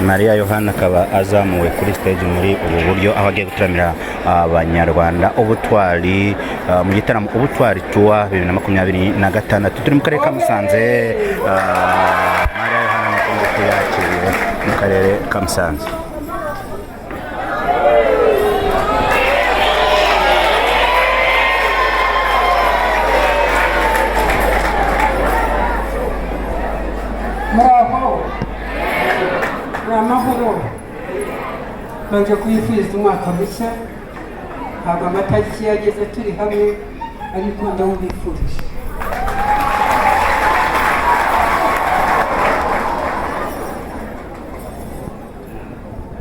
Maria Yohana akaba azamuwe kuri stage muri ubu buryo aho agiye gutaramira abanyarwanda ubutwari mu gitaramo ubutwari tour 2026 turi mu karere ka Musanze. Maria Yohana mukunguku yakiriwe mu karere ka Musanze. Amahoro banje kwifuriza umwaka mushya, ntabwo amatariki yageze turi hamwe ariko ndawubifurije.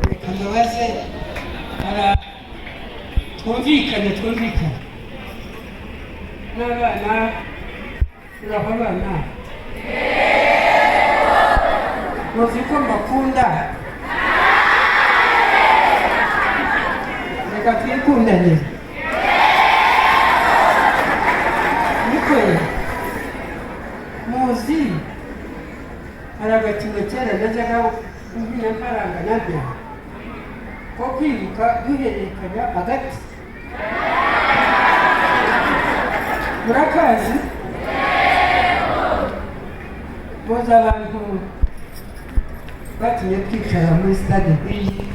Reka mbabaze twumvikane n'abana uraho abana muzi ko mbakunda, reka twikundane. Niko muzi hari agakino kera najyaga mbwira mparanga nabyo ko kwibuka duhererekanya agati, murakazi? Boza abantu batinye kwicara muri stade nk'iyi